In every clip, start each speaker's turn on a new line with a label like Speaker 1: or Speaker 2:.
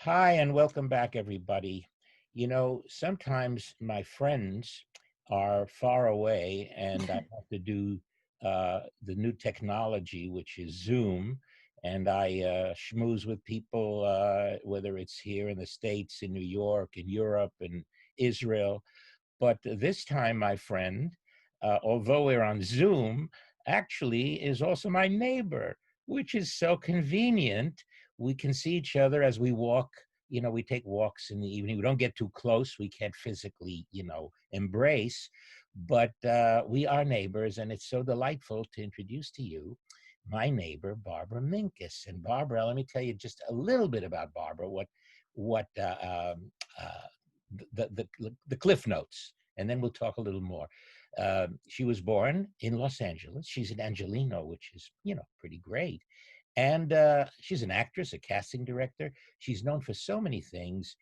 Speaker 1: Hi, and welcome back, everybody. Sometimes my friends are far away, and I have to do the new technology, which is Zoom, and I schmooze with people, whether it's here in the States, in New York, in Europe, in Israel. But this time, my friend, although we're on Zoom, actually is also my neighbor, which is so convenient. We can see each other as we walk. We take walks in the evening. We don't get too close. We can't physically, embrace, but we are neighbors, and it's so delightful to introduce to you my neighbor, Barbara Minkus. And Barbara, let me tell you just a little bit about Barbara. What the cliff notes, and then we'll talk a little more. She was born in Los Angeles. She's an Angelino, which is, pretty great. And she's an actress, a casting director. She's known for so many things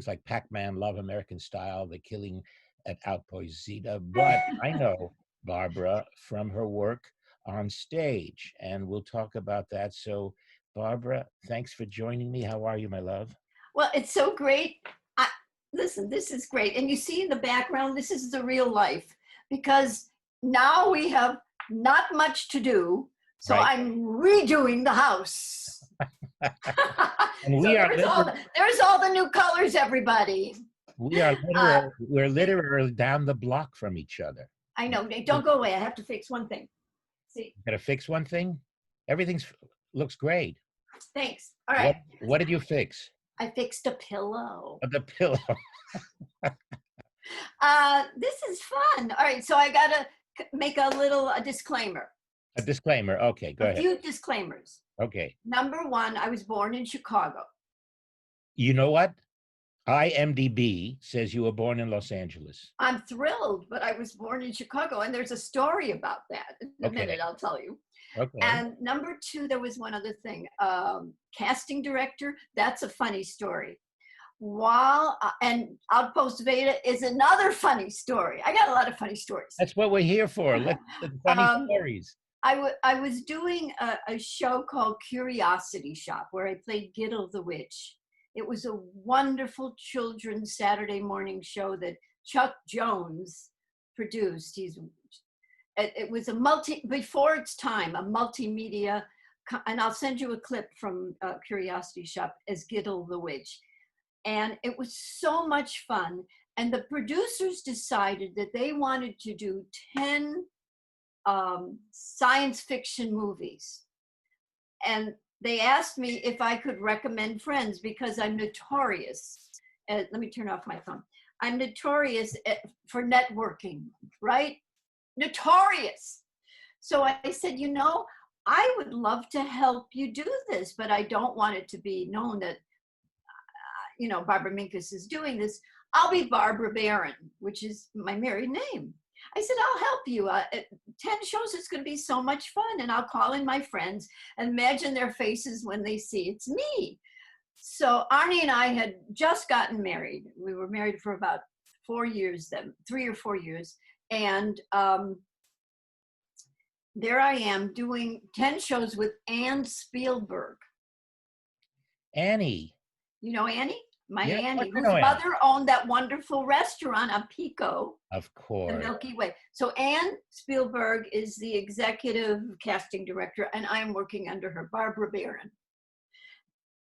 Speaker 1: like Pac-Man, Love American Style, The Killing at Outpost Zeta. But I know Barbara from her work on stage, and we'll talk about that. So, Barbara, thanks for joining me. How are you, my love?
Speaker 2: Well, it's so great. I, Listen, this is great. And you see in the background, this is the real life because now we have not much to do. So
Speaker 1: Right.
Speaker 2: I'm redoing the house.
Speaker 1: And
Speaker 2: So there's all the new colors, everybody. Uh,
Speaker 1: we're literally down the block from each other.
Speaker 2: I know. Don't go away. I have to fix one thing. See,
Speaker 1: Gotta fix one thing. Everything's looks great.
Speaker 2: thanks. All
Speaker 1: What
Speaker 2: right.
Speaker 1: what did you fix?
Speaker 2: I fixed a pillow.
Speaker 1: The pillow.
Speaker 2: This is fun. All right. So I got to make a disclaimer.
Speaker 1: A disclaimer. Okay, go
Speaker 2: A
Speaker 1: ahead.
Speaker 2: few disclaimers.
Speaker 1: Okay.
Speaker 2: Number one, I was born in Chicago.
Speaker 1: You know what? IMDb says you were born in Los Angeles.
Speaker 2: I'm thrilled, but I was born in Chicago, and there's a story about that. In a
Speaker 1: Okay.
Speaker 2: minute, I'll tell you.
Speaker 1: Okay.
Speaker 2: And number two, there was one other thing. Casting director, that's a funny story. And Outpost Veda is another funny story. I got a lot of funny stories.
Speaker 1: That's what we're here for. Let's the funny stories.
Speaker 2: I was doing a show called Curiosity Shop where I played Giddle the Witch. It was a wonderful children's Saturday morning show that Chuck Jones produced. It was before its time, a multimedia, and I'll send you a clip from Curiosity Shop as Giddle the Witch. And it was so much fun. And the producers decided that they wanted to do 10 science fiction movies. And they asked me if I could recommend friends because I'm notorious. Let me turn off my phone. I'm notorious for networking, right? Notorious. So I said, I would love to help you do this, but I don't want it to be known that, Barbara Minkus is doing this. I'll be Barbara Barron, which is my married name. I said, I'll help you. 10 shows, it's going to be so much fun. And I'll call in my friends and imagine their faces when they see it's me. So Arnie and I had just gotten married. We were married for about 4 years then, 3 or 4 years. And there I am doing 10 shows with Anne Spielberg.
Speaker 1: Annie.
Speaker 2: You know Annie? My
Speaker 1: Yeah,
Speaker 2: Annie,
Speaker 1: I
Speaker 2: whose
Speaker 1: know Annie.
Speaker 2: mother owned that wonderful restaurant on Pico.
Speaker 1: Of
Speaker 2: The
Speaker 1: course.
Speaker 2: Milky Way. So Anne Spielberg is the executive casting director, and I'm working under her, Barbara Barron.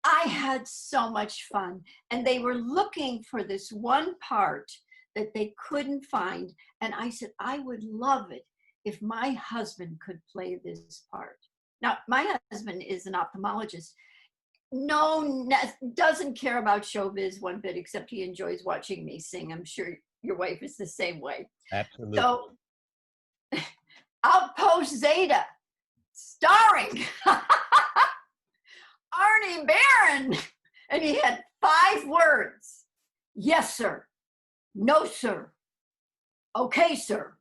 Speaker 2: I had so much fun, and they were looking for this one part that they couldn't find, and I said, I would love it if my husband could play this part. Now, my husband is an ophthalmologist. Doesn't care about showbiz one bit, except he enjoys watching me sing. I'm sure your wife is the same way.
Speaker 1: Absolutely.
Speaker 2: So, Outpost Zeta, starring Arnie Barron. And he had 5 words. Yes, sir. No, sir. Okay, sir.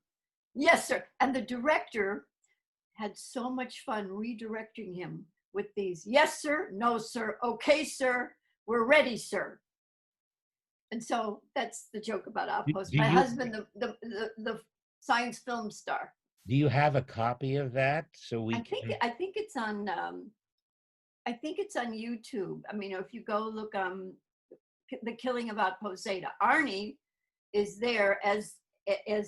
Speaker 2: Yes, sir. And the director had so much fun redirecting him with these. Yes, sir. No, sir. Okay, sir. We're ready, sir. And so that's the joke about Outpost. My husband, the science film star.
Speaker 1: Do you have a copy of that so we can?
Speaker 2: I think it's on. I think it's on YouTube. I mean, if you go look the Killing about Posada. Arnie is there as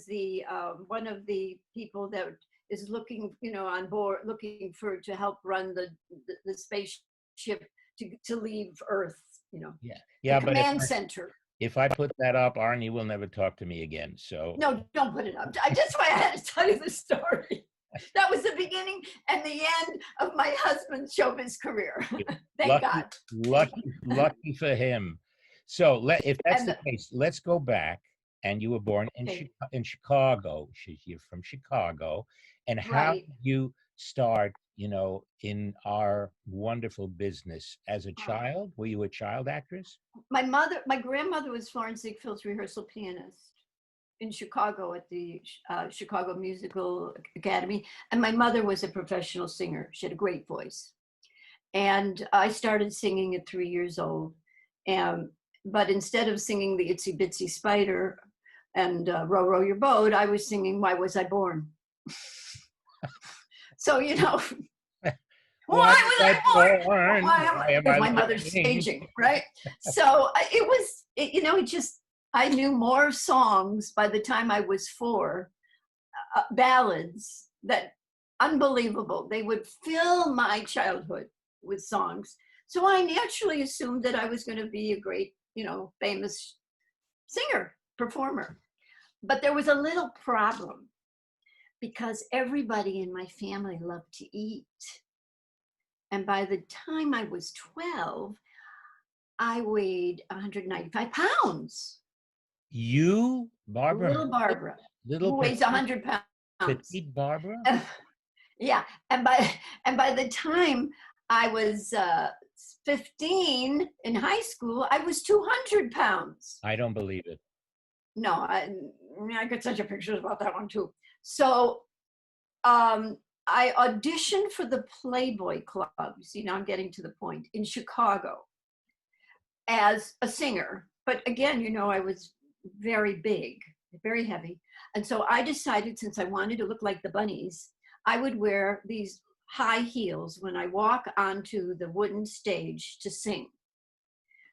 Speaker 2: the one of the people that is looking, on board, looking to help run the spaceship to leave Earth.
Speaker 1: Yeah,
Speaker 2: The
Speaker 1: yeah, but
Speaker 2: command center.
Speaker 1: if I put that up, Arnie will never talk to me again. So
Speaker 2: No, don't put it up. That's why I had to tell you the story. That was the beginning and the end of my husband's showbiz career. Thank God.
Speaker 1: Lucky for him. So if that's
Speaker 2: And
Speaker 1: the case, let's go back. And you were born in
Speaker 2: okay,
Speaker 1: in Chicago. You're from Chicago. And how
Speaker 2: right.
Speaker 1: did you start, in our wonderful business as a child? Were you a child actress?
Speaker 2: My grandmother was Florence Ziegfeld's rehearsal pianist in Chicago at the Chicago Musical Academy. And my mother was a professional singer. She had a great voice. And I started singing at 3 years old. But instead of singing the Itsy Bitsy Spider and Row, Row Your Boat, I was singing Why Was I Born? So, why was I born?
Speaker 1: Why am
Speaker 2: Because
Speaker 1: I
Speaker 2: my mother's
Speaker 1: living?
Speaker 2: staging, right? So I knew more songs by the time I was 4, ballads that unbelievable. They would fill my childhood with songs. So I naturally assumed that I was going to be a great, famous singer, performer. But there was a little problem because everybody in my family loved to eat. And by the time I was 12, I weighed 195 pounds.
Speaker 1: You, Barbara,
Speaker 2: Little Barbara,
Speaker 1: little
Speaker 2: who weighs 100 pounds.
Speaker 1: petite Barbara?
Speaker 2: Yeah. And by the time I was 15 in high school, I was 200 pounds.
Speaker 1: I don't believe it.
Speaker 2: No, I could send you pictures about that one too. So I auditioned for the Playboy Club. See, now I'm getting to the point, in Chicago as a singer. But again, I was very big, very heavy. And so I decided, since I wanted to look like the bunnies, I would wear these high heels when I walk onto the wooden stage to sing.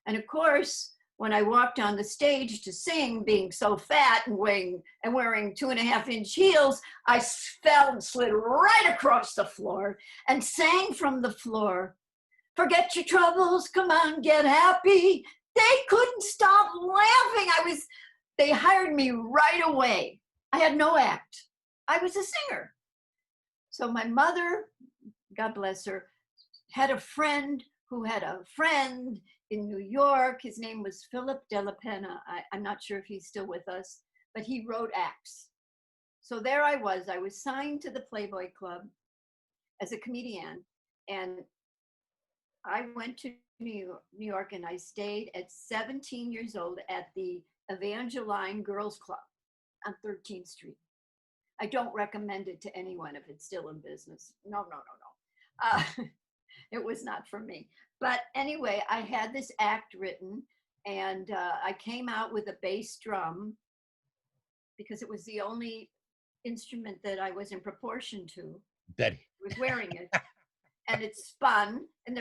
Speaker 2: And of course, when I walked on the stage to sing, being so fat and wearing 2.5-inch heels, I fell and slid right across the floor and sang from the floor, "Forget your troubles, come on, get happy." They couldn't stop laughing. They hired me right away. I had no act. I was a singer. So my mother, God bless her, had a friend who had a friend in New York. His name was Philip Della Penna. I'm not sure if he's still with us, but he wrote acts. So there I was signed to the Playboy Club as a comedian. And I went to New York and I stayed at 17 years old at the Evangeline Girls Club on 13th Street. I don't recommend it to anyone if it's still in business. No. It was not for me. But anyway, I had this act written, and I came out with a bass drum because it was the only instrument that I was in proportion to.
Speaker 1: That
Speaker 2: I was wearing it, and it spun, and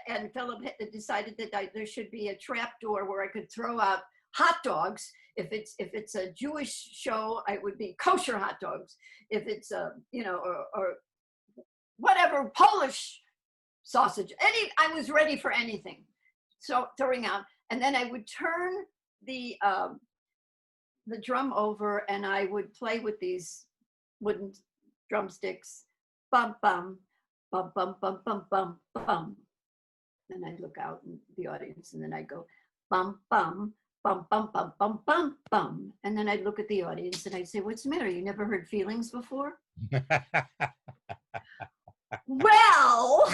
Speaker 2: and Philip decided that there should be a trap door where I could throw out hot dogs. If it's a Jewish show, it would be kosher hot dogs. If it's or whatever, Polish sausage. I was ready for anything. So throwing out, and then I would turn the drum over, and I would play with these wooden drumsticks. Bum bum bum bum bum bum bum bum. Then I'd look out in the audience, and then I'd go bum bum bum bum bum bum bum bum. And then I'd look at the audience and I'd say, "What's the matter? You never heard Feelings before?" Well,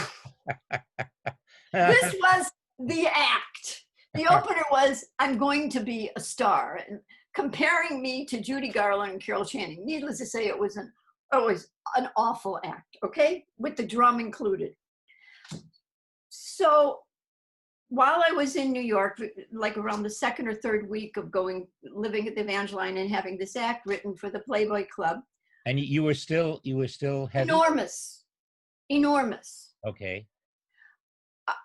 Speaker 2: this was the act. The opener was, "I'm going to be a star," and comparing me to Judy Garland and Carol Channing. Needless to say, it was an awful act, okay, with the drum included. So while I was in New York, like around the second or third week of living at the Evangeline and having this act written for the Playboy Club.
Speaker 1: And you were still heavy?
Speaker 2: Enormous.
Speaker 1: Okay.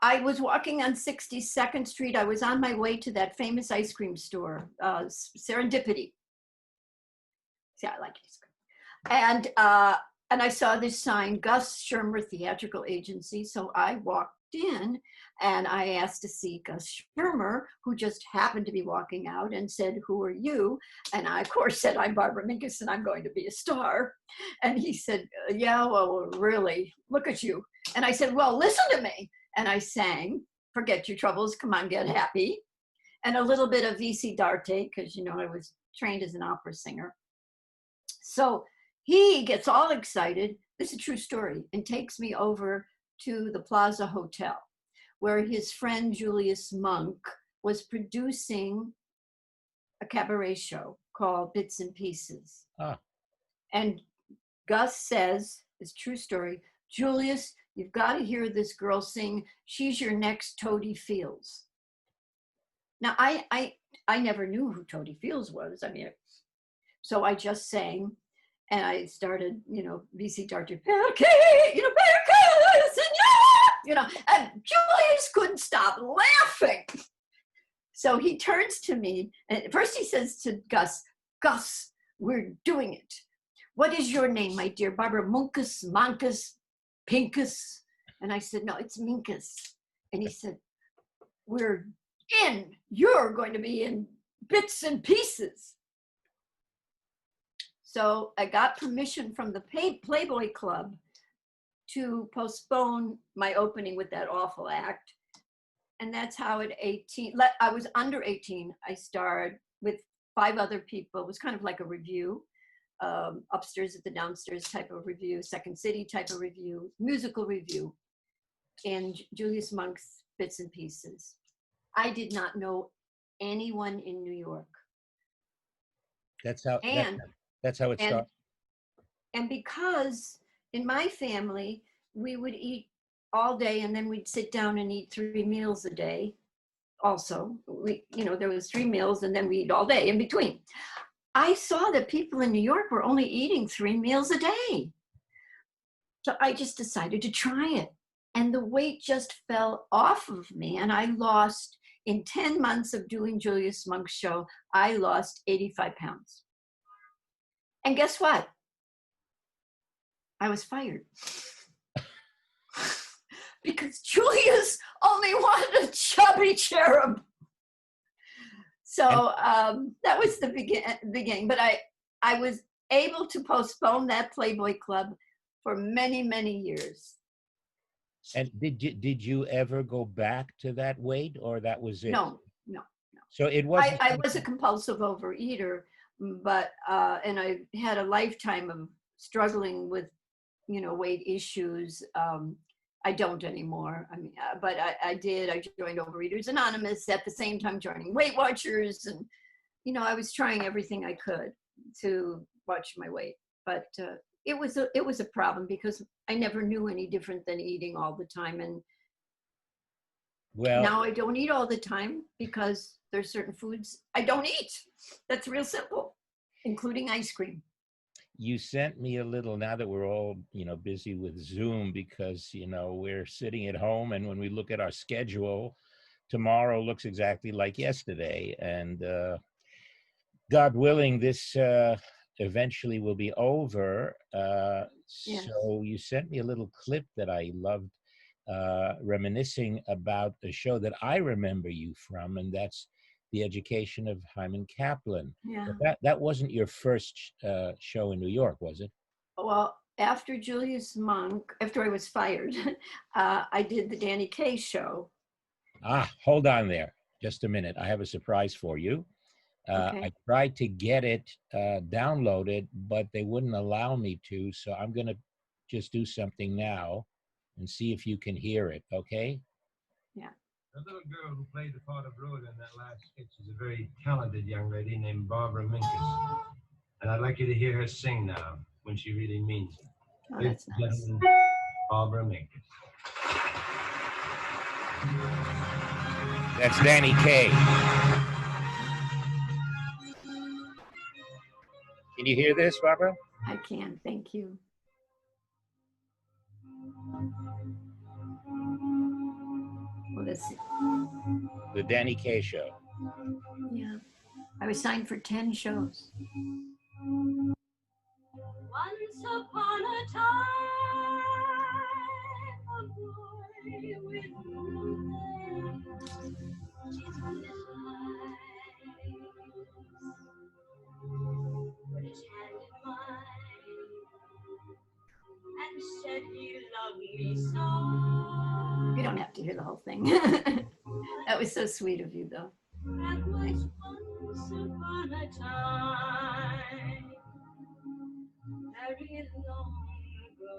Speaker 2: I was walking on 62nd Street. I was on my way to that famous ice cream store, Serendipity. See, I like ice cream. And I saw this sign, Gus Shermer Theatrical Agency. So I walked in and I asked to see Gus Shermer, who just happened to be walking out, and said, "Who are you?" And I, of course, said, "I'm Barbara Minkus and I'm going to be a star." And he said, "Yeah, well, really, look at you." And I said, "Well, listen to me." And I sang Forget Your Troubles, Come On, Get Happy, and a little bit of VC Darte, because, you know, I was trained as an opera singer. So he gets all excited, this is a true story, and takes me over to the Plaza Hotel, where his friend Julius Monk was producing a cabaret show called Bits and Pieces.
Speaker 1: Ah.
Speaker 2: And Gus says, it's a true story, "Julius, you've got to hear this girl sing. She's your next Toady Fields." Now, I never knew who Toady Fields was. I mean, so I just sang, and I started, you know, VC Darte, "Perché, you know, perché, signora," you know, and Julius couldn't stop laughing. So he turns to me, and first he says to Gus, "Gus, we're doing it. What is your name, my dear Barbara? Minkus, Mankus, Pinkus?" And I said, "No, it's Minkus." And he said, "We're in. You're going to be in Bits and Pieces." So I got permission from the Playboy Club to postpone my opening with that awful act. And that's how at 18, I was under 18, I starred with 5 other people. It was kind of like a review, upstairs at the downstairs type of review, Second City type of review, musical review, and Julius Monk's Bits and Pieces. I did not know anyone in New York.
Speaker 1: That's how it started.
Speaker 2: And because in my family, we would eat all day and then we'd sit down and eat 3 meals a day. Also, you know, there was 3 meals and then we eat all day in between. I saw that people in New York were only eating 3 meals a day. So I just decided to try it. And the weight just fell off of me. And I lost, in 10 months of doing Julius Monk's show, I lost 85 pounds. And guess what? I was fired. Because Julius only wanted a chubby cherub. So that was the beginning. But I was able to postpone that Playboy Club for many, many years.
Speaker 1: And did you ever go back to that weight, or that was it?
Speaker 2: No.
Speaker 1: So it wasn't.
Speaker 2: I was a compulsive overeater, but and I had a lifetime of struggling with, you know, weight issues. I don't anymore. I mean, but I did. I joined Overeaters Anonymous at the same time joining Weight Watchers, and you know, I was trying everything I could to watch my weight. But it was a problem because I never knew any different than eating all the time. And
Speaker 1: well,
Speaker 2: now I don't eat all the time because there's certain foods I don't eat. That's real simple, including ice cream.
Speaker 1: you sent me a little, now that we're all, you know, busy with Zoom, because, you know, we're sitting at home, and when we look at our schedule, tomorrow looks exactly like yesterday. And God willing, this eventually will be over.
Speaker 2: Yes.
Speaker 1: So you sent me a little clip that I loved, reminiscing about a show that I remember you from, and that's The Education of Hyman Kaplan.
Speaker 2: Yeah.
Speaker 1: But that wasn't your first show in New York, was it?
Speaker 2: Well, after Julius Monk, after I was fired, I did the Danny Kaye show.
Speaker 1: Ah, hold on there. Just a minute. I have a surprise for you.
Speaker 2: Okay.
Speaker 1: I tried to get it downloaded, but they wouldn't allow me to. So I'm going to just do something now and see if you can hear it, okay?
Speaker 2: Yeah.
Speaker 3: The little girl who played the part of Rhoda in that last sketch is a very talented young lady named Barbara Minkus. And I'd like you to hear her sing now, when she really means it.
Speaker 2: Oh, that's nice.
Speaker 3: Barbara Minkus.
Speaker 1: That's Danny Kaye. Can you hear this, Barbara?
Speaker 2: I can, thank you. let's see.
Speaker 1: The Danny Kaye Show.
Speaker 2: Yeah. I was signed for 10 shows.
Speaker 4: Once upon a time, a boy with blue eyes, his blue eyes, put his hand in mine and said he loved me so.
Speaker 2: You don't have to hear the whole thing. That was so sweet of you, though.
Speaker 4: That was once upon a time, very long ago.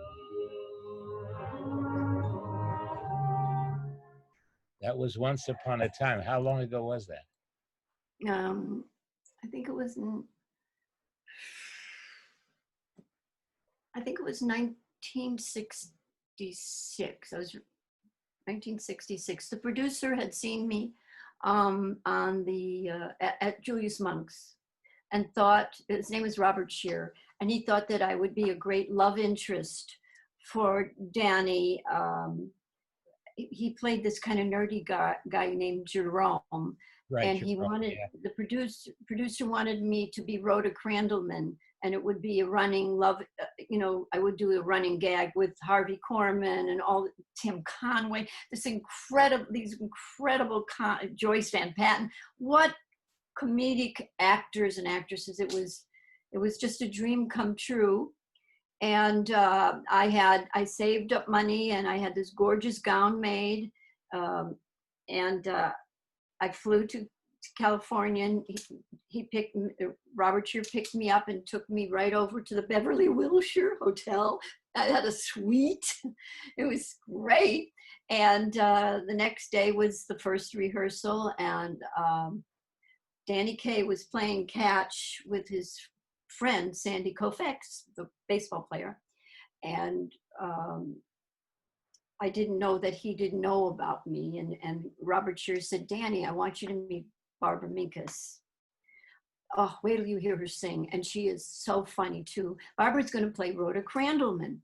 Speaker 1: That was once upon a time. How long ago was that?
Speaker 2: I think it was 1966. I was 1966. The producer had seen me on the at Julius Monk's and thought, his name was Robert Shear, and he thought that I would be a great love interest for Danny. He played this kind of nerdy guy named Jerome,
Speaker 1: Right.
Speaker 2: and he wanted, the producer wanted me to be Rhoda Crandallman, and it would be a running love, I would do a running gag with Harvey Korman and all, Tim Conway, these incredible Joyce Van Patten. What comedic actors and actresses. It was just a dream come true. And I saved up money, and I had this gorgeous gown made, and I flew to California, and Robert Shear picked me up and took me right over to the Beverly Wilshire Hotel. I had a suite. It was great. And the next day was the first rehearsal, and Danny Kaye was playing catch with his friend Sandy Koufax, the baseball player, and I didn't know that he didn't know about me. And Robert Shear said, "Danny, I want you to meet Barbara Minkus. Oh, wait till you hear her sing, and she is so funny too. Barbara's going to play Rhoda Crandallman.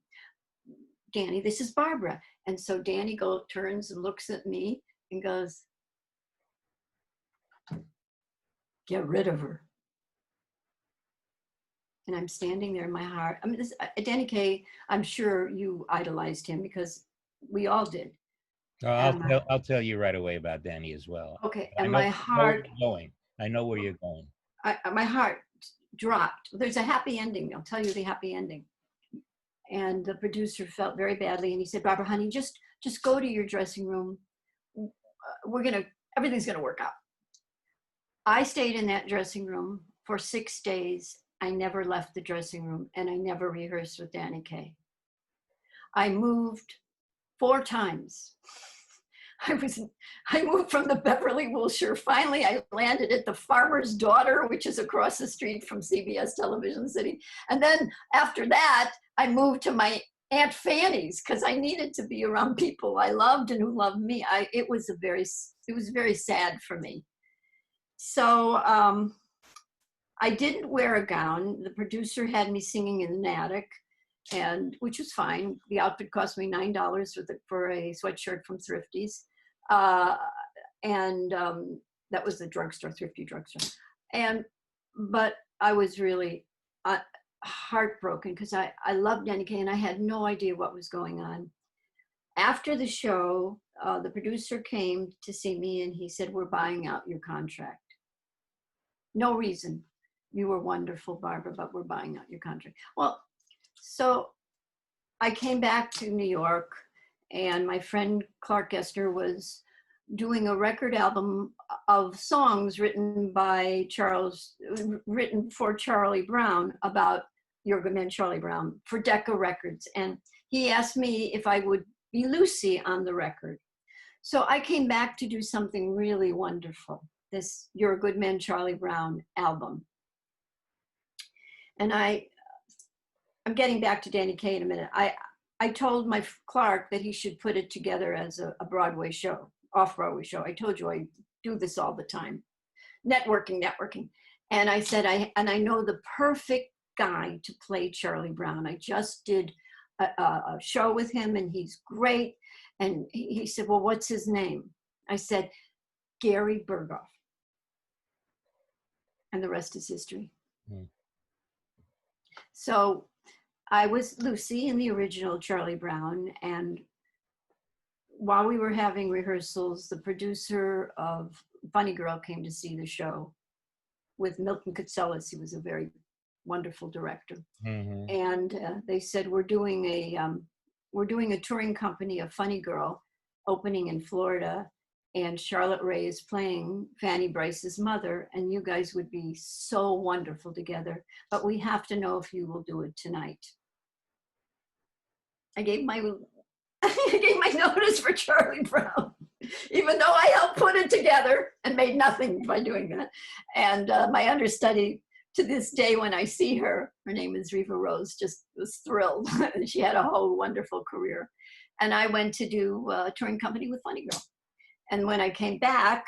Speaker 2: Danny, this is Barbara." And so Danny turns and looks at me and goes, "Get rid of her." And I'm standing there in my heart. I mean, Danny Kaye, I'm sure you idolized him because we all did.
Speaker 1: I'll tell you right away about Danny as well.
Speaker 2: Okay, and my heart.
Speaker 1: I know where you're going.
Speaker 2: My heart dropped. There's a happy ending. I'll tell you the happy ending. And the producer felt very badly, and he said, "Barbara, honey, just go to your dressing room. Everything's gonna work out." I stayed in that dressing room for 6 days. I never left the dressing room, and I never rehearsed with Danny Kaye. I moved 4 times. I moved from the Beverly Wilshire. Finally, I landed at the Farmer's Daughter, which is across the street from CBS Television City. And then after that, I moved to my Aunt Fanny's because I needed to be around people I loved and who loved me. It was very sad for me. So I didn't wear a gown. The producer had me singing in an attic, which was fine. The outfit cost me $9 for a sweatshirt from Thrifty's. That was the drugstore, Thrifty drugstore. But I was really heartbroken because I loved Danny Kaye and I had no idea what was going on. After the show, the producer came to see me and he said, "We're buying out your contract." No reason. "You were wonderful, Barbara, but we're buying out your contract." Well, so I came back to New York, and my friend Clark Gessner was doing a record album of songs written for Charlie Brown about Your Good Man Charlie Brown for Decca Records. And he asked me if I would be Lucy on the record. So I came back to do something really wonderful, this You're a Good Man Charlie Brown album. And I'm getting back to Danny Kaye in a minute. I told my Clark that he should put it together as a Broadway show, off-Broadway show. I told you I do this all the time. Networking. And I said, I know the perfect guy to play Charlie Brown. I just did a show with him and he's great. And he said, "Well, what's his name?" I said, Gary Berghoff. And the rest is history.
Speaker 1: Mm.
Speaker 2: So I was Lucy in the original Charlie Brown. And while we were having rehearsals, the producer of Funny Girl came to see the show with Milton Katselas. He was a very wonderful director.
Speaker 1: Mm-hmm.
Speaker 2: And they said, we're doing a touring company of Funny Girl opening in Florida, and Charlotte Rae is playing Fanny Bryce's mother, and you guys would be so wonderful together, but we have to know if you will do it tonight. I gave my notice for Charlie Brown, even though I helped put it together and made nothing by doing that. And my understudy, to this day, when I see her, her name is Riva Rose, just was thrilled. She had a whole wonderful career. And I went to do a touring company with Funny Girl. And when I came back,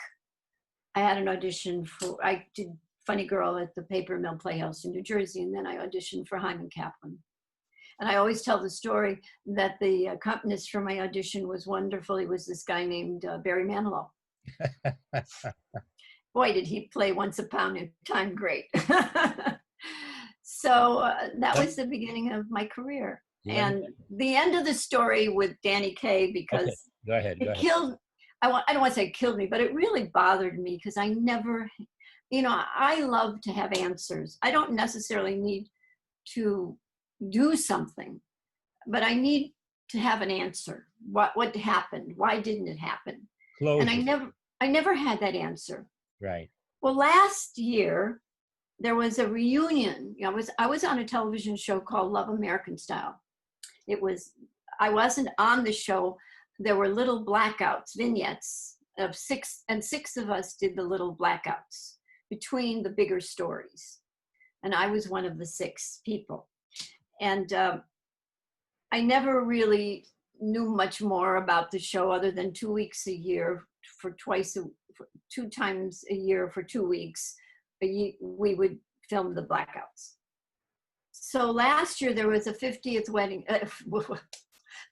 Speaker 2: I had an audition I did Funny Girl at the Paper Mill Playhouse in New Jersey, and then I auditioned for Hyman Kaplan. And I always tell the story that the accompanist for my audition was wonderful. He was this guy named Barry Manilow. Boy, did he play Once Upon a Time great. So that was the beginning of my career.
Speaker 1: Yeah.
Speaker 2: And the end of the story with Danny Kaye, because
Speaker 1: Okay. Go ahead.
Speaker 2: killed, I don't want to say it killed me, but it really bothered me because I never, I love to have answers. I don't necessarily need to do something, but I need to have an answer. What happened? Why didn't it happen?
Speaker 1: Closure.
Speaker 2: And I never had that answer.
Speaker 1: Right.
Speaker 2: Well, last year there was a reunion. I was on a television show called Love American Style. I wasn't on the show. There were little blackouts, vignettes of six of us did the little blackouts between the bigger stories. And I was one of the 6 people. And I never really knew much more about the show other than 2 weeks a year for 2 times a year for 2 weeks. We would film the blackouts. So last year there was a 50th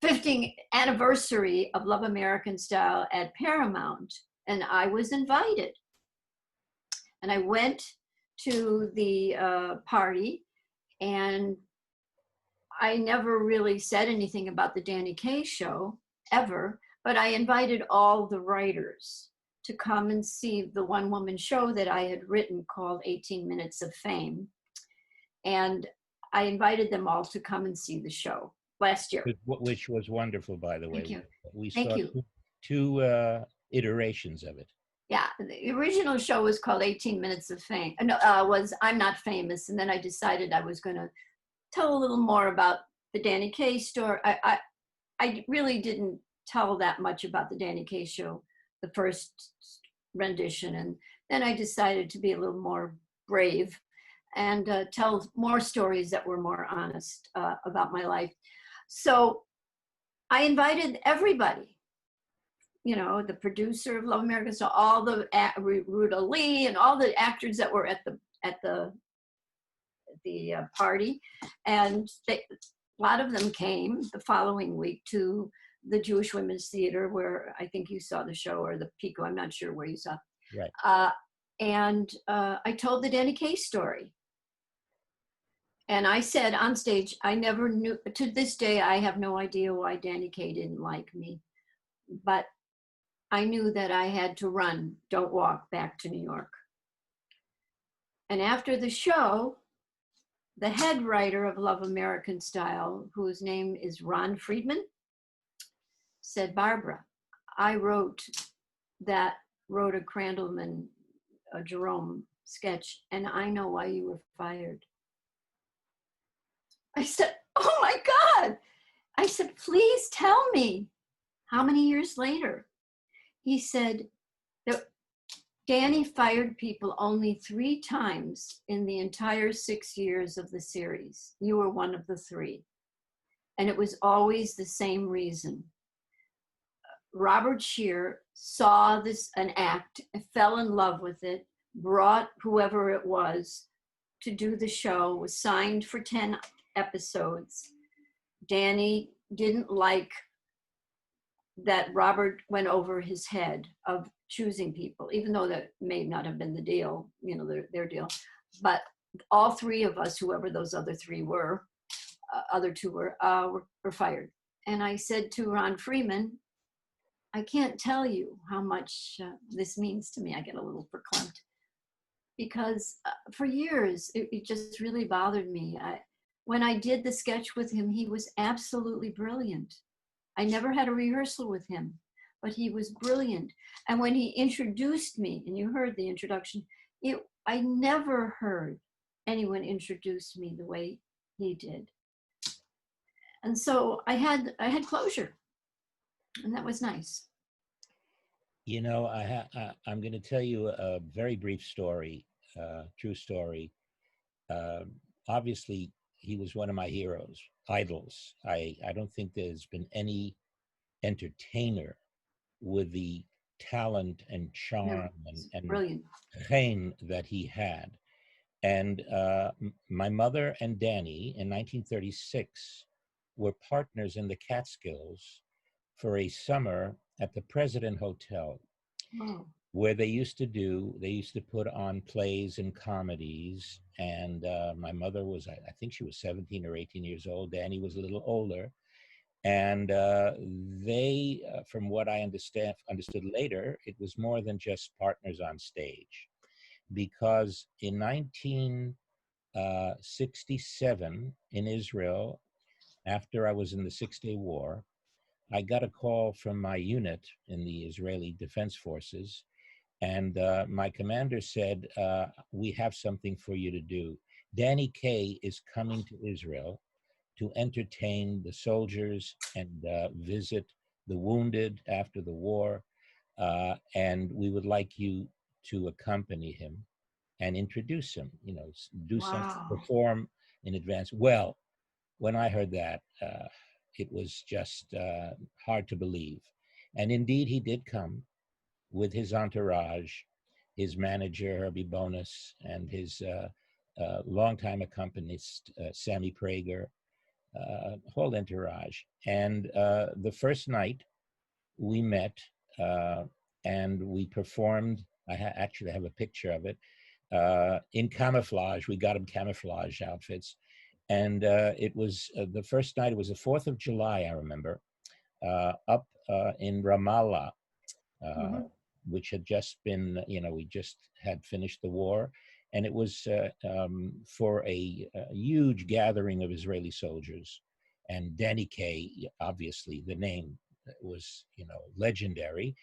Speaker 2: 50th anniversary of Love American Style at Paramount, and I was invited. And I went to the party, and I never really said anything about the Danny Kaye show ever, but I invited all the writers to come and see the one-woman show that I had written called 18 Minutes of Fame. And I invited them all to come and see the show last year.
Speaker 1: Which was wonderful, by the way.
Speaker 2: Thank you.
Speaker 1: We
Speaker 2: Thank
Speaker 1: saw
Speaker 2: you.
Speaker 1: two iterations of it.
Speaker 2: Yeah, the original show was called 18 Minutes of Fame. No, was I'm Not Famous. And then I decided I was going to tell a little more about the Danny Kaye story. I really didn't tell that much about the Danny Kaye show, the first rendition. And then I decided to be a little more brave and tell more stories that were more honest about my life. So I invited everybody, the producer of Love American Style, all the Ruta Lee and all the actors that were at the party, and a lot of them came the following week to the Jewish Women's Theater, where I think you saw the show, or the Pico, I'm not sure where you saw.
Speaker 1: Right.
Speaker 2: And I told the Danny Kaye story. And I said on stage, I never knew, to this day, I have no idea why Danny Kaye didn't like me, but I knew that I had to run, don't walk, back to New York. And after the show, the head writer of Love American Style, whose name is Ron Friedman, said, Barbara, I wrote a Crandallman, a Jerome sketch, and I know why you were fired. I said, oh my God. I said, please tell me. How many years later? He said, Danny fired people only 3 times in the entire 6 years of the series. You were one of the 3. And it was always the same reason. Robert Shear saw an act, fell in love with it, brought whoever it was to do the show, was signed for 10 episodes. Danny didn't like that Robert went over his head of choosing people, even though that may not have been the deal, you know, their deal. But all three of us, whoever those other three were, other two were fired. And I said to Ron Freeman, I can't tell you how much this means to me. I get a little verklempt because for years it just really bothered me. When I did the sketch with him, he was absolutely brilliant. I never had a rehearsal with him, but he was brilliant. And when he introduced me, and you heard the introduction, I never heard anyone introduce me the way he did. And so I had closure, and that was nice.
Speaker 1: You know, I'm going to tell you a very brief story, true story. Obviously, he was one of my heroes, idols. I don't think there's been any entertainer with the talent and charm and
Speaker 2: Brilliant.
Speaker 1: chen that he had. And my mother and Danny in 1936 were partners in the Catskills for a summer at the President Hotel,
Speaker 2: Oh.
Speaker 1: where they used to put on plays and comedies. And my mother was, I think she was 17 or 18 years old. Danny was a little older. And they, from what I understood later, it was more than just partners on stage. Because in 1967 in Israel, after I was in the Six-Day War, I got a call from my unit in the Israeli Defense Forces, and my commander said, we have something for you to do. Danny Kaye is coming to Israel to entertain the soldiers and visit the wounded after the war, and we would like you to accompany him and introduce him, you know, do something, perform in advance. Well, when I heard that, it was just hard to believe. And indeed, he did come with his entourage, his manager, Herbie Bonus, and his longtime accompanist, Sammy Prager, whole entourage. And the first night we met and we performed. I actually have a picture of it in camouflage. We got him camouflage outfits. And it was the first night, it was the 4th of July, I remember, up in Ramallah, which had just been, you know, we just had finished the war. And it was for a huge gathering of Israeli soldiers. And Danny Kaye, obviously, the name was, you know, legendary.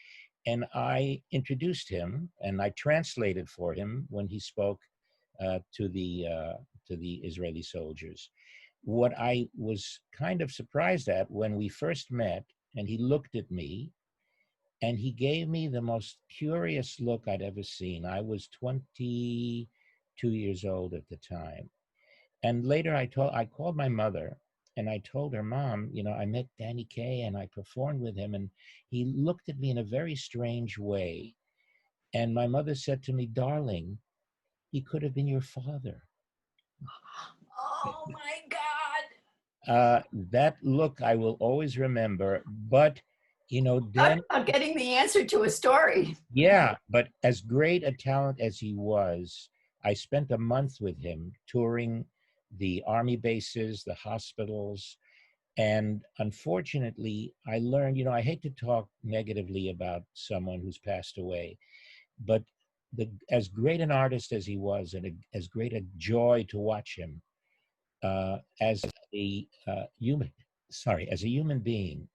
Speaker 1: And I introduced him and I translated for him when he spoke to the Israeli soldiers. What I was kind of surprised at when we first met, and he looked at me, and he gave me the most curious look I'd ever seen. I was 22 years old at the time. And later I called my mother and I told her, Mom, you know, I met Danny Kaye and I performed with him, and he looked at me in a very strange way. And my mother said to me, darling, he could have been your father.
Speaker 2: Oh my God.
Speaker 1: That look I will always remember. But, you know,
Speaker 2: Talk about getting the answer to a story.
Speaker 1: Yeah, but as great a talent as he was, I spent a month with him touring the army bases, the hospitals, and unfortunately, I learned, you know, I hate to talk negatively about someone who's passed away, but as great an artist as he was, and as great a joy to watch him, as a as a human being,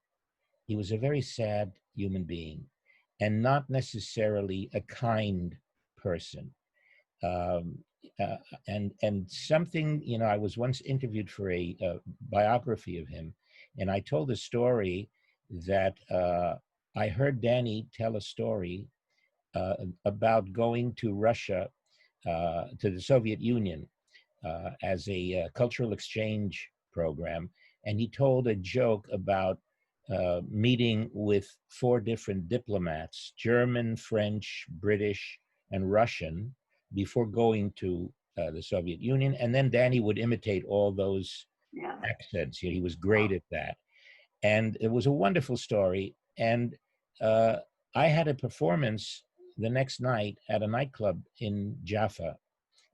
Speaker 1: he was a very sad human being, and not necessarily a kind person. Um, and something, you know, I was once interviewed for a biography of him, and I told a story that I heard Danny tell a story about going to Russia, to the Soviet Union, as a cultural exchange program. And he told a joke about meeting with 4 different diplomats, German, French, British, and Russian, before going to the Soviet Union. And then Danny would imitate all those accents. He was great at that. And it was a wonderful story. And uh, I had a performance the next night at a nightclub in Jaffa,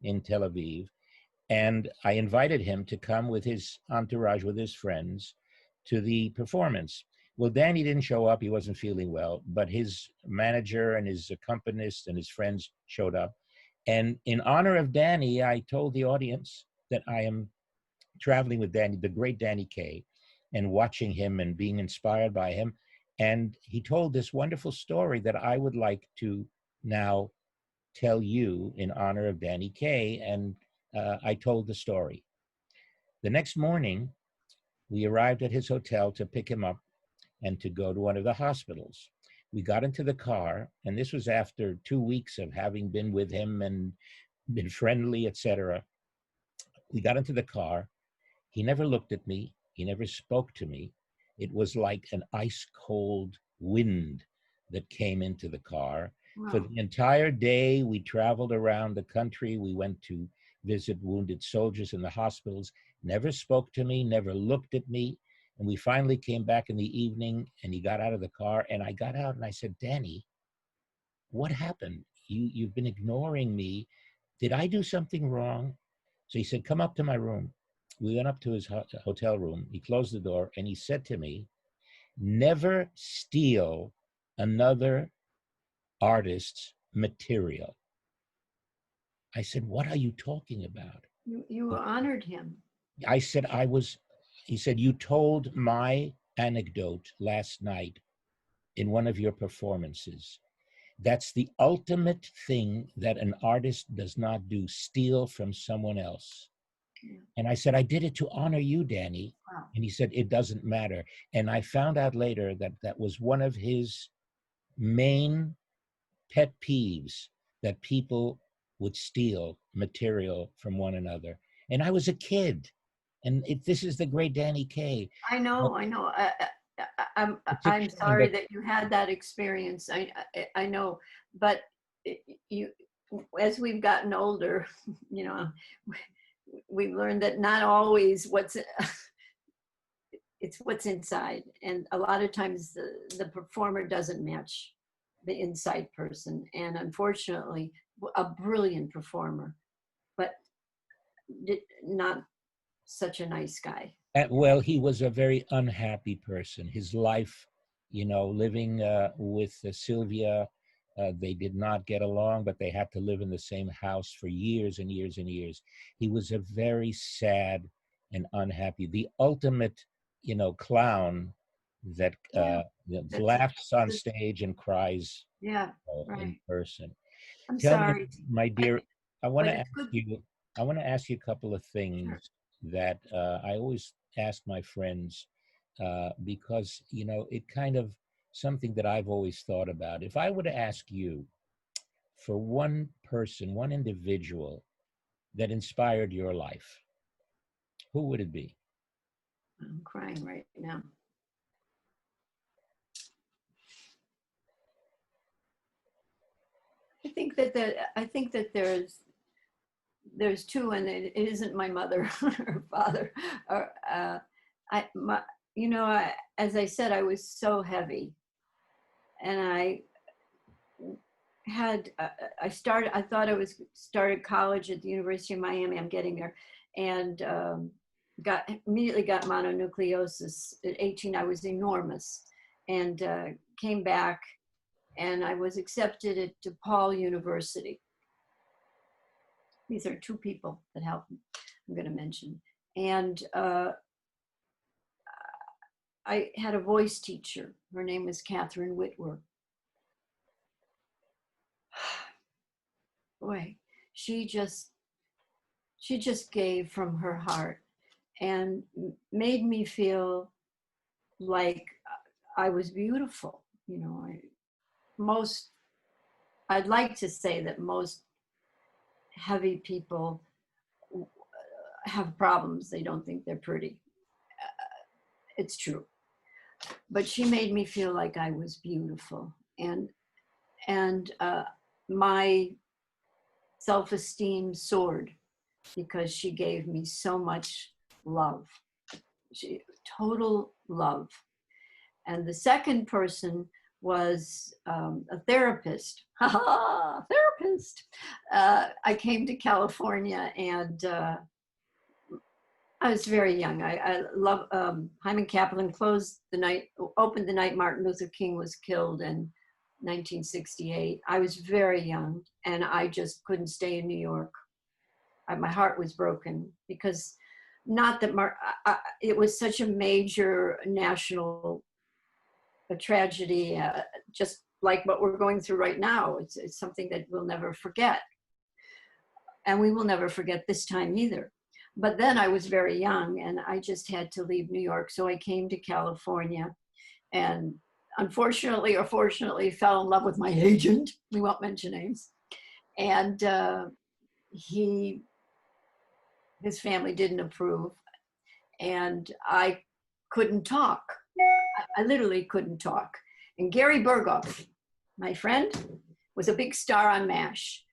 Speaker 1: in Tel Aviv, and I invited him to come with his entourage, with his friends, to the performance. Well, Danny didn't show up. He wasn't feeling well, but his manager and his accompanist and his friends showed up. And in honor of Danny, I told the audience that I am traveling with Danny, the great Danny Kaye, and watching him and being inspired by him. And he told this wonderful story that I would like to now tell you in honor of Danny Kaye. And I told the story. The next morning, we arrived at his hotel to pick him up and to go to one of the hospitals. We got into the car, and this was after 2 weeks of having been with him and been friendly, etc. We got into the car. He never looked at me. He never spoke to me. It was like an ice cold wind that came into the car.
Speaker 2: Wow.
Speaker 1: For the entire day, we traveled around the country. We went to visit wounded soldiers in the hospitals, never spoke to me, never looked at me. And we finally came back in the evening, and he got out of the car, and I got out and I said, Danny, what happened? You've been ignoring me. Did I do something wrong? So he said, come up to my room. We went up to his hotel room. He closed the door and he said to me, never steal another artist's material. I said, what are you talking about?
Speaker 2: You honored him.
Speaker 1: I said, he said, you told my anecdote last night in one of your performances. That's the ultimate thing that an artist does not do, steal from someone else.
Speaker 2: Yeah.
Speaker 1: And I said, I did it to honor you, Danny.
Speaker 2: Wow.
Speaker 1: And he said, it doesn't matter. And I found out later that that was one of his main pet peeves, that people would steal material from one another. And I was a kid. And this is the great Danny Kaye.
Speaker 2: I know. I'm sorry that you had that experience. I know, but you, as we've gotten older, you know, we've learned that not always it's what's inside, and a lot of times the performer doesn't match the inside person, and unfortunately, a brilliant performer, but not such a nice guy.
Speaker 1: Well, he was a very unhappy person. His life, living with Sylvia, they did not get along, but they had to live in the same house for years and years and years. He was a very sad and unhappy, the ultimate, clown that laughs on stage and cries
Speaker 2: Right.
Speaker 1: in person.
Speaker 2: I'm
Speaker 1: Tell
Speaker 2: sorry.
Speaker 1: me, my dear, I want
Speaker 2: but
Speaker 1: to
Speaker 2: it's
Speaker 1: ask
Speaker 2: good.
Speaker 1: you. I want to ask you a couple of things
Speaker 2: Sure.
Speaker 1: that I always ask my friends because it kind of something that I've always thought about. If I were to ask you for one person, one individual that inspired your life, who would it be?
Speaker 2: I'm crying right now. I think that there's two, and it isn't my mother or father. Or as I said, I was so heavy, and I thought I was started college at the University of Miami. I'm getting there, and immediately got mononucleosis at 18. I was enormous, and came back, and I was accepted at DePaul University. These are two people that helped me, I'm going to mention. And I had a voice teacher. Her name was Catherine Whitwer. Boy, she just gave from her heart and made me feel like I was beautiful. I'd like to say that most heavy people have problems. They don't think they're pretty. It's true. But she made me feel like I was beautiful. And my self-esteem soared because she gave me so much love. Total love. And the second person was a therapist. Ha ha, therapist. I came to California and I was very young. I love Hyman Kaplan opened the night Martin Luther King was killed in 1968. I was very young and I just couldn't stay in New York. My heart was broken because not that it was such a major national tragedy, just like what we're going through right now. It's something that we'll never forget. And we will never forget this time either. But then I was very young and I just had to leave New York. So I came to California and unfortunately or fortunately fell in love with my agent. We won't mention names. And his family didn't approve and I couldn't talk. I literally couldn't talk. And Gary Berghoff, my friend, was a big star on MASH.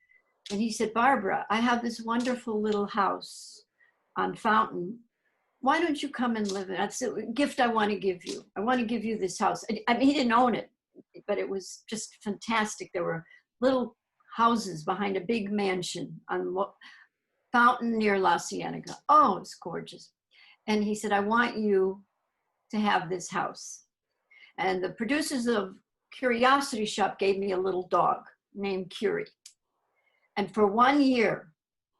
Speaker 2: And he said, Barbara, I have this wonderful little house on Fountain. Why don't you come and live in it? That's a gift I want to give you. I want to give you this house. I mean, he didn't own it, but it was just fantastic. There were little houses behind a big mansion on Fountain near La Cienega. Oh, it's gorgeous. And he said, I want you to have this house. And the producers of Curiosity Shop gave me a little dog named Curie. And for 1 year,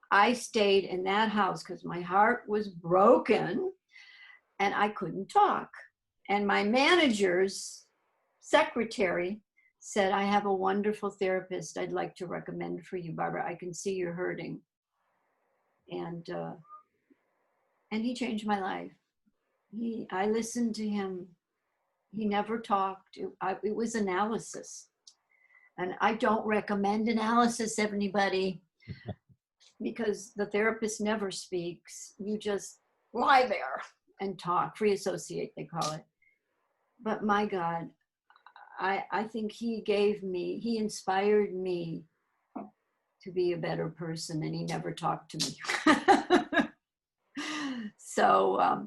Speaker 2: I stayed in that house because my heart was broken and I couldn't talk. And my manager's secretary said, I have a wonderful therapist I'd like to recommend for you, Barbara. I can see you're hurting. And he changed my life. I listened to him. He never talked. It was analysis. And I don't recommend analysis, everybody, because the therapist never speaks. You just lie there and talk, free associate, they call it. But my God, I think he inspired me to be a better person, and he never talked to me. So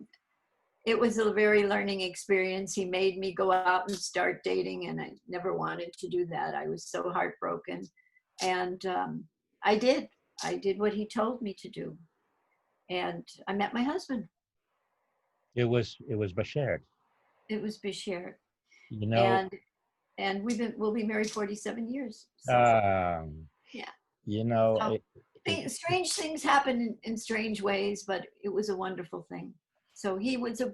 Speaker 2: it was a very learning experience. He made me go out and start dating, and I never wanted to do that. I was so heartbroken. And I did what he told me to do. And I met my husband.
Speaker 1: It was Bashir.
Speaker 2: It was Bashir.
Speaker 1: You know,
Speaker 2: and we'll be married 47 years. So, yeah.
Speaker 1: You know,
Speaker 2: so, strange things happen in strange ways, but it was a wonderful thing. So he was a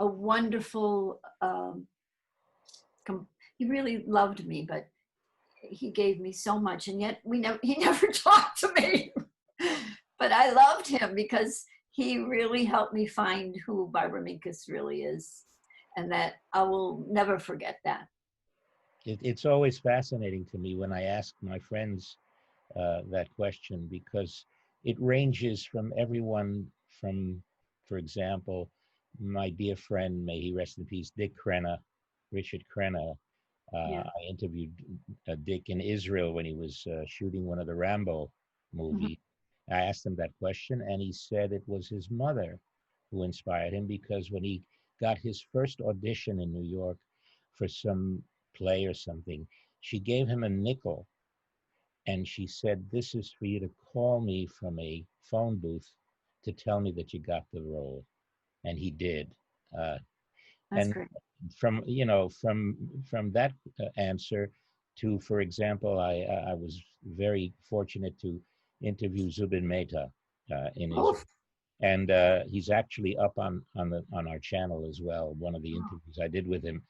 Speaker 2: wonderful, he really loved me, but he gave me so much, and yet he never talked to me. But I loved him because he really helped me find who Barbara Minkus really is, and that I will never forget that.
Speaker 1: It's always fascinating to me when I ask my friends that question, because it ranges from everyone from, for example, my dear friend, may he rest in peace, Richard Crenna.
Speaker 2: Yeah.
Speaker 1: I interviewed Dick in Israel when he was shooting one of the Rambo movies. Mm-hmm. I asked him that question, and he said it was his mother who inspired him, because when he got his first audition in New York for some play or something, she gave him a nickel, and she said, this is for you to call me from a phone booth to tell me that you got the role. And he did.
Speaker 2: That's great.
Speaker 1: From that answer to, for example, I was very fortunate to interview Zubin Mehta in Israel. And he's actually up on our channel as well, one of the interviews I did with him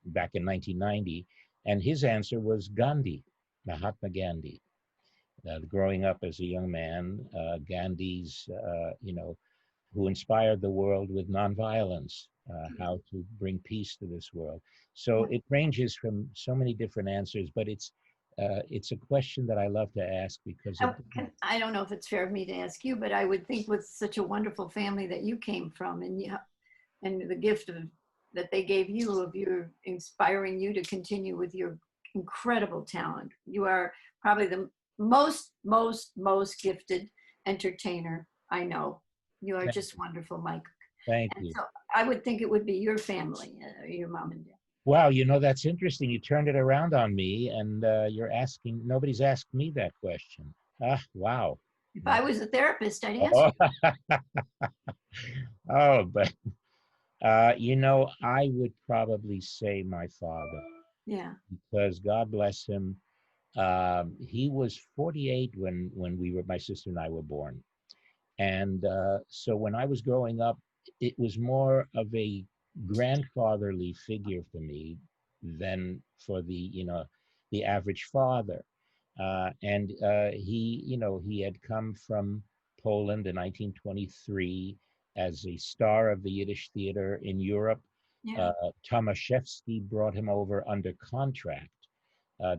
Speaker 1: back in 1990. And his answer was Gandhi, Mahatma Gandhi. Growing up as a young man, Gandhi's, who inspired the world with nonviolence, how to bring peace to this world. So it ranges from so many different answers, but it's a question that I love to ask, because
Speaker 2: I don't know if it's fair of me to ask you, but I would think with such a wonderful family that you came from, and the gift that they gave you of your inspiring you to continue with your incredible talent. You are probably the most gifted entertainer I know. You are just wonderful, Mike.
Speaker 1: Thank
Speaker 2: And
Speaker 1: you.
Speaker 2: so I would think it would be your family, your mom and dad.
Speaker 1: Wow, that's interesting. You turned it around on me, and you're asking. Nobody's asked me that question. Ah, wow.
Speaker 2: If I was a therapist, I'd ask
Speaker 1: Oh,
Speaker 2: you.
Speaker 1: oh, but I would probably say my father,
Speaker 2: Yeah.
Speaker 1: because God bless him. He was 48 when my sister and I were born. And so when I was growing up, it was more of a grandfatherly figure for me than for the average father. And he had come from Poland in 1923 as a star of the Yiddish theater in Europe.
Speaker 2: Yeah.
Speaker 1: Tomaszewski brought him over under contract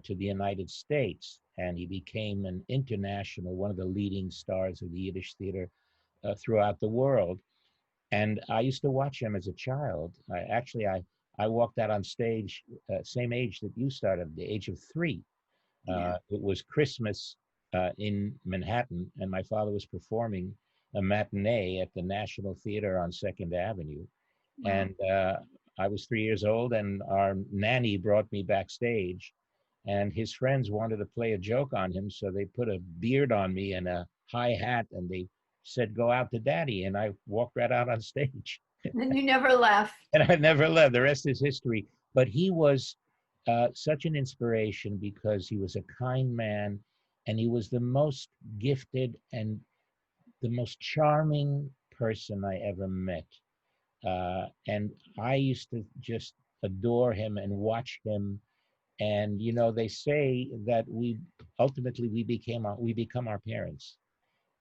Speaker 1: to the United States, and he became an international, one of the leading stars of the Yiddish theater throughout the world. And I used to watch him as a child. I walked out on stage, same age that you started, the age of 3.
Speaker 2: Yeah.
Speaker 1: It was Christmas in Manhattan, and my father was performing a matinee at the National Theater on Second Avenue.
Speaker 2: Wow.
Speaker 1: And I was 3 years old, and our nanny brought me backstage, and his friends wanted to play a joke on him, so they put a beard on me and a high hat, and they said, "Go out to daddy," and I walked right out on stage.
Speaker 2: And you never left.
Speaker 1: And I never left. The rest is history. But he was such an inspiration because he was a kind man, and he was the most gifted and the most charming person I ever met. And I used to just adore him and watch him. And they say that we become our parents.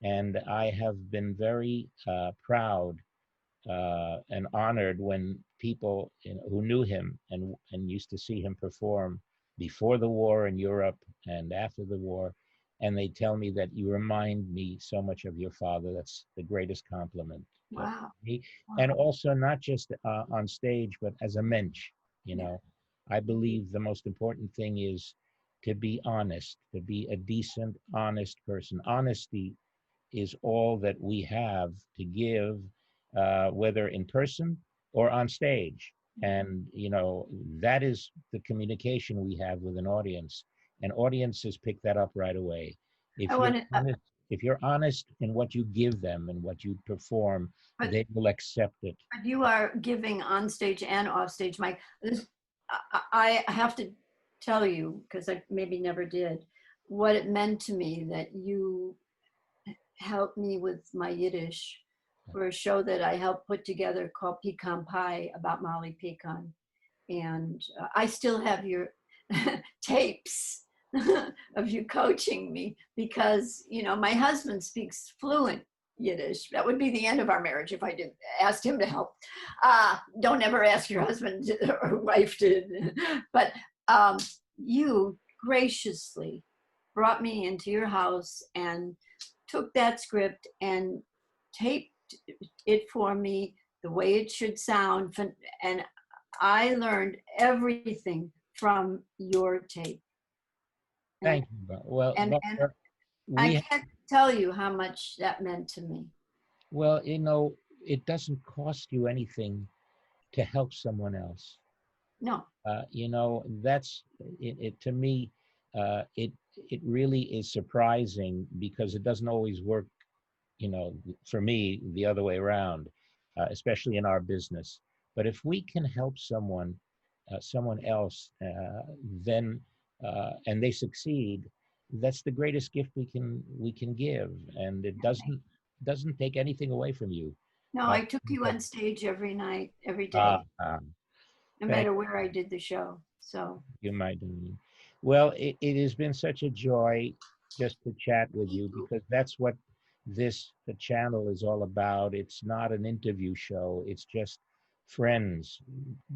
Speaker 1: And I have been very proud and honored when people who knew him and used to see him perform before the war in Europe and after the war, and they tell me that you remind me so much of your father. That's the greatest compliment to
Speaker 2: Wow.
Speaker 1: me. And
Speaker 2: Wow.
Speaker 1: also not just on stage, but as a mensch. You
Speaker 2: Yeah.
Speaker 1: know, I believe the most important thing is to be honest, to be a decent, honest person. Honesty is all that we have to give, whether in person or on stage. And, that is the communication we have with an audience. And audiences pick that up right away.
Speaker 2: I
Speaker 1: If you're
Speaker 2: want to,
Speaker 1: honest, if you're honest in what you give them and what you perform,
Speaker 2: but
Speaker 1: they will accept it.
Speaker 2: you are giving on stage and off stage, Mike. I have to tell you, because I maybe never did, what it meant to me that you helped me with my Yiddish for a show that I helped put together called Pecan Pie about Molly Pecan. And I still have your tapes of you coaching me because, my husband speaks fluent Yiddish. That would be the end of our marriage if I did asked him to help. Don't ever ask your husband or wife to, but you graciously brought me into your house and took that script and taped it for me the way it should sound. And I learned everything from your tape. And,
Speaker 1: Thank you. Well,
Speaker 2: and
Speaker 1: Barbara,
Speaker 2: I
Speaker 1: we
Speaker 2: can't tell you how much that meant to me.
Speaker 1: well, it doesn't cost you anything to help someone else.
Speaker 2: No.
Speaker 1: That's it to me. It really is surprising because it doesn't always work, for me, the other way around, especially in our business. But if we can help someone else, then and they succeed, that's the greatest gift we can give, and it doesn't take anything away from you.
Speaker 2: No,
Speaker 1: Uh,
Speaker 2: I took you on stage every night, every
Speaker 1: uh,
Speaker 2: day,
Speaker 1: uh,
Speaker 2: no
Speaker 1: Thank
Speaker 2: matter where I did the show. So
Speaker 1: you, my darling. Well, it has been such a joy just to chat with you because that's what this the channel is all about. It's not an interview show. It's just friends,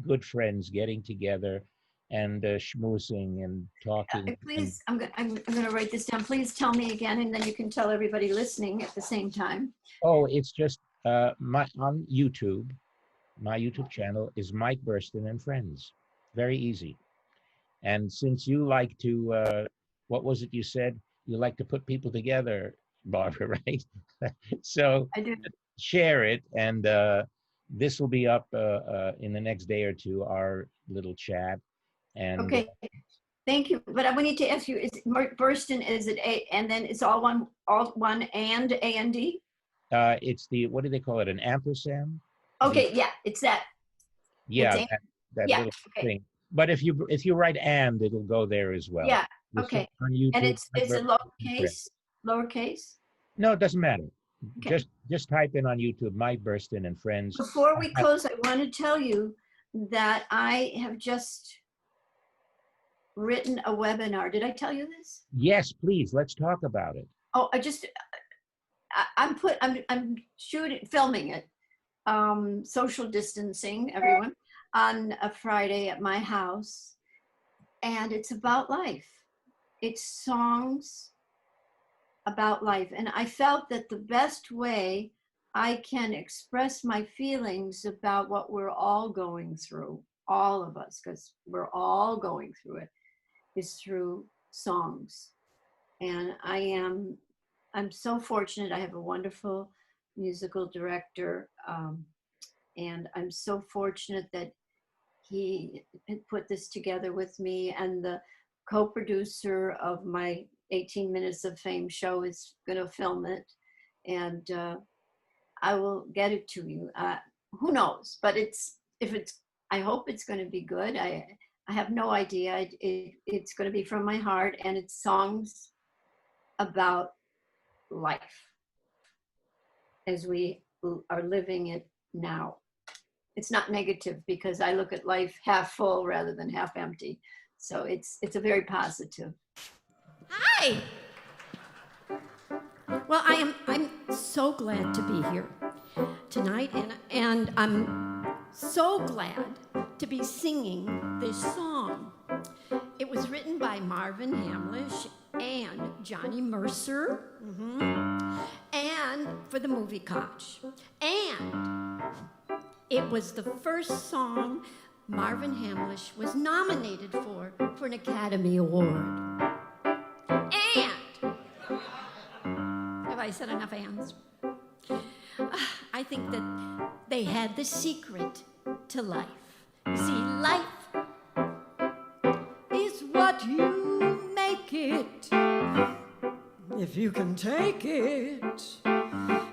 Speaker 1: good friends getting together and schmoozing and talking. And
Speaker 2: please, I'm gonna write this down. Please tell me again, and then you can tell everybody listening at the same time.
Speaker 1: oh, it's just my on YouTube. My YouTube channel is Mike Burston and Friends. Very easy. And since you like to, what was it you said? You like to put people together, Barbara, right? So
Speaker 2: I do.
Speaker 1: share it, and this will be up in the next day or two, our little chat. And
Speaker 2: Okay, thank you. But I need to ask you, is Burston, is it A, and then it's all one and A-N-D?
Speaker 1: it's the, what do they call it? An ampersand?
Speaker 2: Okay, yeah, it's that.
Speaker 1: Yeah,
Speaker 2: It's
Speaker 1: that
Speaker 2: yeah,
Speaker 1: little
Speaker 2: okay.
Speaker 1: thing. But if you write and, it'll go there as well.
Speaker 2: Yeah,
Speaker 1: Just
Speaker 2: okay.
Speaker 1: on YouTube.
Speaker 2: And it's a
Speaker 1: Friends.
Speaker 2: lowercase?
Speaker 1: No, it doesn't matter.
Speaker 2: Okay.
Speaker 1: Just type in on YouTube, Mike Burston and Friends.
Speaker 2: Before we close, I want to tell you that I have just written a webinar. Did I tell you this?
Speaker 1: Yes, please, let's talk about it.
Speaker 2: Oh, I'm filming it, social distancing, everyone, on a Friday at my house. And it's about life. It's songs about life. And I felt that the best way I can express my feelings about what we're all going through, all of us, because we're all going through it, is through songs. And I'm so fortunate. I have a wonderful musical director. And I'm so fortunate that he had put this together with me, and the co-producer of my 18 Minutes of Fame show is going to film it, and I will get it to you. Who knows? But I hope it's going to be good. I have no idea. It's going to be from my heart, and it's songs about life as we are living it now. It's not negative, because I look at life half full rather than half empty. So it's a very positive.
Speaker 5: Hi. Well, I'm so glad to be here tonight, and I'm so glad to be singing this song. It was written by Marvin Hamlish and Johnny Mercer, and for the movie Koch. And it was the first song Marvin Hamlish was nominated for an Academy Award. And, have I said enough ands? I think that they had the secret to life. You see, life is what you make it. If you can take it,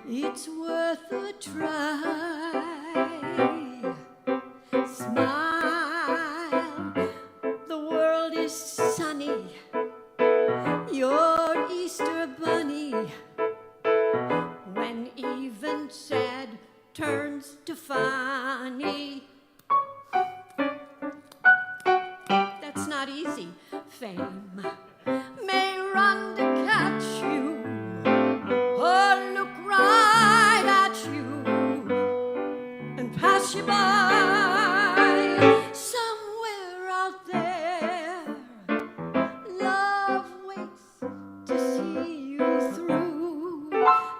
Speaker 5: it's worth a try. Smile, the world is sunny. Your Easter bunny. When even sad turns to funny. That's not easy. Fame may run to catch you, or look right at you and pass you by. Somewhere out there, love waits to see you through,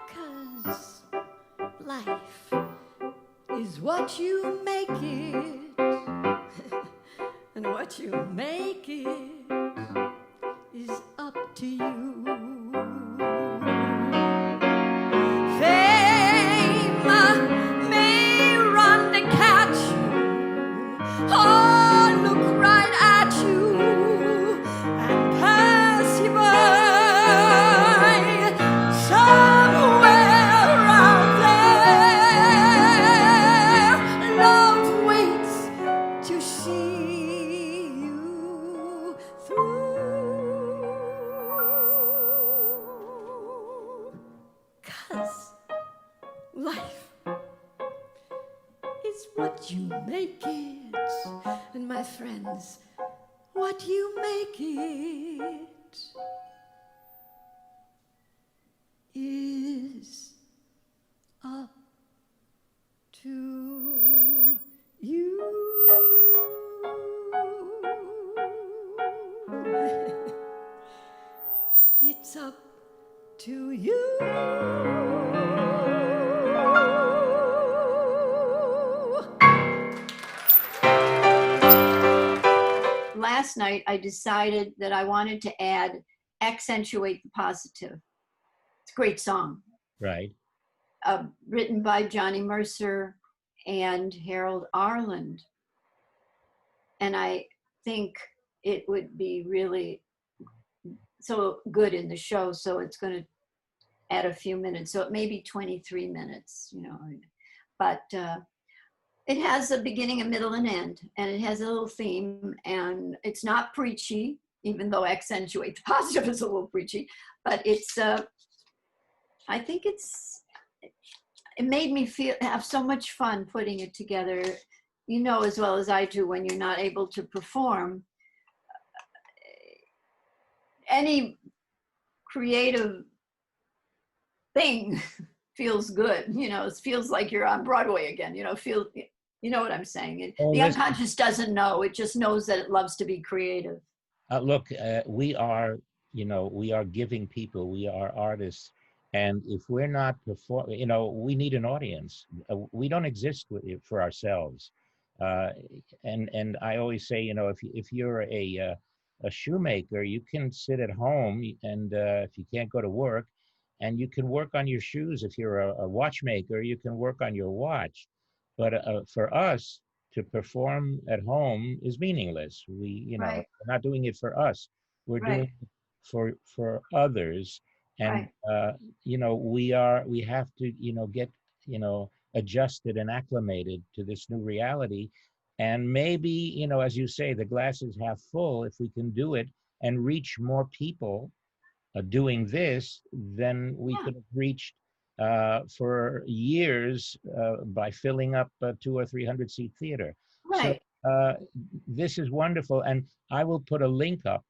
Speaker 5: 'cause life is what you make it. And what you make it is up to you. Fame may run to catch you, or look right at you and pass you by. Somewhere out there, love waits to see you through. 'Cause life is what you make it. And my friends, what you make it is up to you. It's up to you.
Speaker 2: Last night, I decided that I wanted to accentuate the positive. It's a great song.
Speaker 1: Right.
Speaker 2: Written by Johnny Mercer and Harold Arland. And I think it would be really so good in the show. So it's going to add a few minutes. So it may be 23 minutes, you know, but it has a beginning, a middle, and end, and it has a little theme, and it's not preachy, even though accentuate the positive is a little preachy, but it's, I think it made me have so much fun putting it together. You know as well as I do, when you're not able to perform, any creative thing feels good. You know, it feels like you're on Broadway again, you know, you know what I'm saying?
Speaker 1: Oh,
Speaker 2: The
Speaker 1: listen.
Speaker 2: unconscious doesn't know, it just knows that it loves to be creative.
Speaker 1: Look, we are, you know, we are giving people, we are artists. And if we're not performing, you know, we need an audience. We don't exist for ourselves. And I always say, you know, if you're a shoemaker, you can sit at home, and if you can't go to work, and you can work on your shoes. If you're a watchmaker, you can work on your watch. But for us to perform at home is meaningless. You know,
Speaker 2: Right,
Speaker 1: we're not doing it for us. We're
Speaker 2: right,
Speaker 1: doing it for others. And
Speaker 2: right.
Speaker 1: you know, we have to, you know, get, you know, adjusted and acclimated to this new reality. And maybe, you know, as you say, the glass is half full. If we can do it and reach more people doing this, then we
Speaker 2: Yeah,
Speaker 1: could have reached for years by filling up a 200 or 300 seat theater. So
Speaker 2: right.
Speaker 1: this is wonderful, and I will put a link up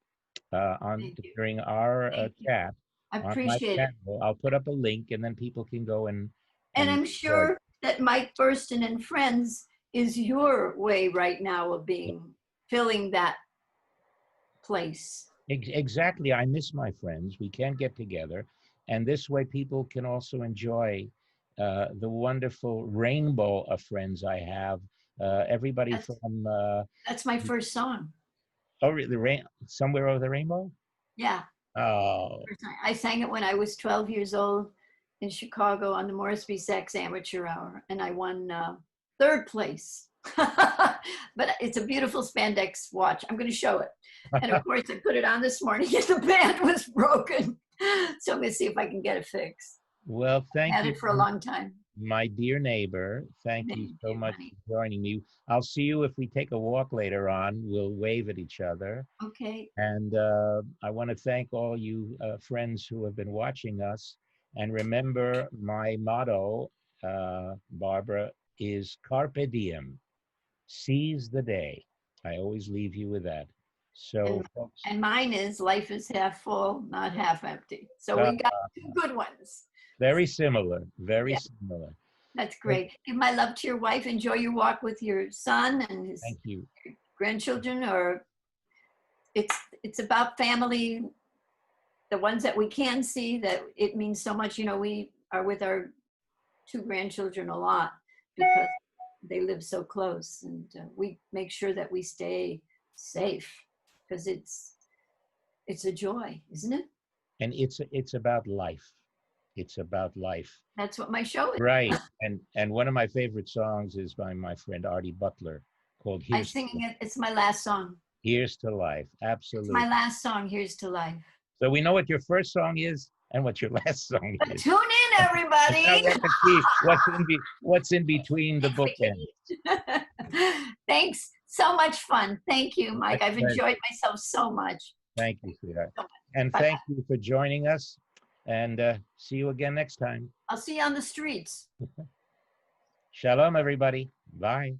Speaker 1: on
Speaker 2: Thank you.
Speaker 1: during our
Speaker 2: Thank you.
Speaker 1: chat
Speaker 2: I
Speaker 1: on my
Speaker 2: appreciate it.
Speaker 1: channel. I'll put up a link, and then people can go
Speaker 2: And
Speaker 1: and
Speaker 2: I'm
Speaker 1: enjoy.
Speaker 2: sure that Mike Burstyn and Friends is your way right now of filling that place.
Speaker 1: Exactly. I miss my friends. We can't get together. And this way, people can also enjoy the wonderful rainbow of friends I have. Everybody
Speaker 2: That's
Speaker 1: from,
Speaker 2: that's my first song.
Speaker 1: the rain, somewhere over the rainbow.
Speaker 2: Yeah.
Speaker 1: Oh,
Speaker 2: I sang it when I was 12 years old in Chicago on the Morrisby Sax Amateur Hour, and I won third place. But it's a beautiful spandex watch. I'm going to show it. And of course, I put it on this morning and the band was broken. So I'm going to see if I can get it fixed.
Speaker 1: well, thank
Speaker 2: Had
Speaker 1: you,
Speaker 2: it for a long time.
Speaker 1: my dear neighbor. Thank you
Speaker 2: Thank
Speaker 1: so
Speaker 2: you,
Speaker 1: much
Speaker 2: honey.
Speaker 1: for joining me. I'll see you if we take a walk later on. We'll wave at each other.
Speaker 2: Okay.
Speaker 1: And I want to thank all you friends who have been watching us. And remember, my motto, Barbara, is Carpe Diem, seize the day. I always leave you with that. So,
Speaker 2: And
Speaker 1: folks,
Speaker 2: and mine is life is half full, not half empty. So
Speaker 1: uh,
Speaker 2: we got two good ones.
Speaker 1: very similar, very
Speaker 2: Yeah,
Speaker 1: similar.
Speaker 2: that's
Speaker 1: Well,
Speaker 2: great. Give my love to your wife. Enjoy your walk with your son and his
Speaker 1: thank you.
Speaker 2: grandchildren. Or it's about family, the ones that we can see, that it means so much. You know, we are with our two grandchildren a lot because they live so close, and we make sure that we stay safe because it's a joy, isn't it?
Speaker 1: And it's about life. It's about life.
Speaker 2: That's what my show is.
Speaker 1: Right. And one of my favorite songs is by my friend Artie Butler called
Speaker 2: I'm singing it. It's my last song.
Speaker 1: Here's to Life.
Speaker 2: It's
Speaker 1: Absolutely.
Speaker 2: my last song. Here's to life.
Speaker 1: So we know what your first song is and what your last song
Speaker 2: But
Speaker 1: is.
Speaker 2: tune in,
Speaker 1: And now
Speaker 2: everybody.
Speaker 1: we have to see what's in between the bookends.
Speaker 2: Thanks. So much fun. Thank you, Mike.
Speaker 1: My
Speaker 2: I've
Speaker 1: pleasure.
Speaker 2: enjoyed myself so much.
Speaker 1: Thank you, sweetheart.
Speaker 2: So much.
Speaker 1: And
Speaker 2: Bye-bye.
Speaker 1: thank you for joining us. And see you again next time.
Speaker 2: I'll see you on the streets.
Speaker 1: Shalom, everybody. Bye.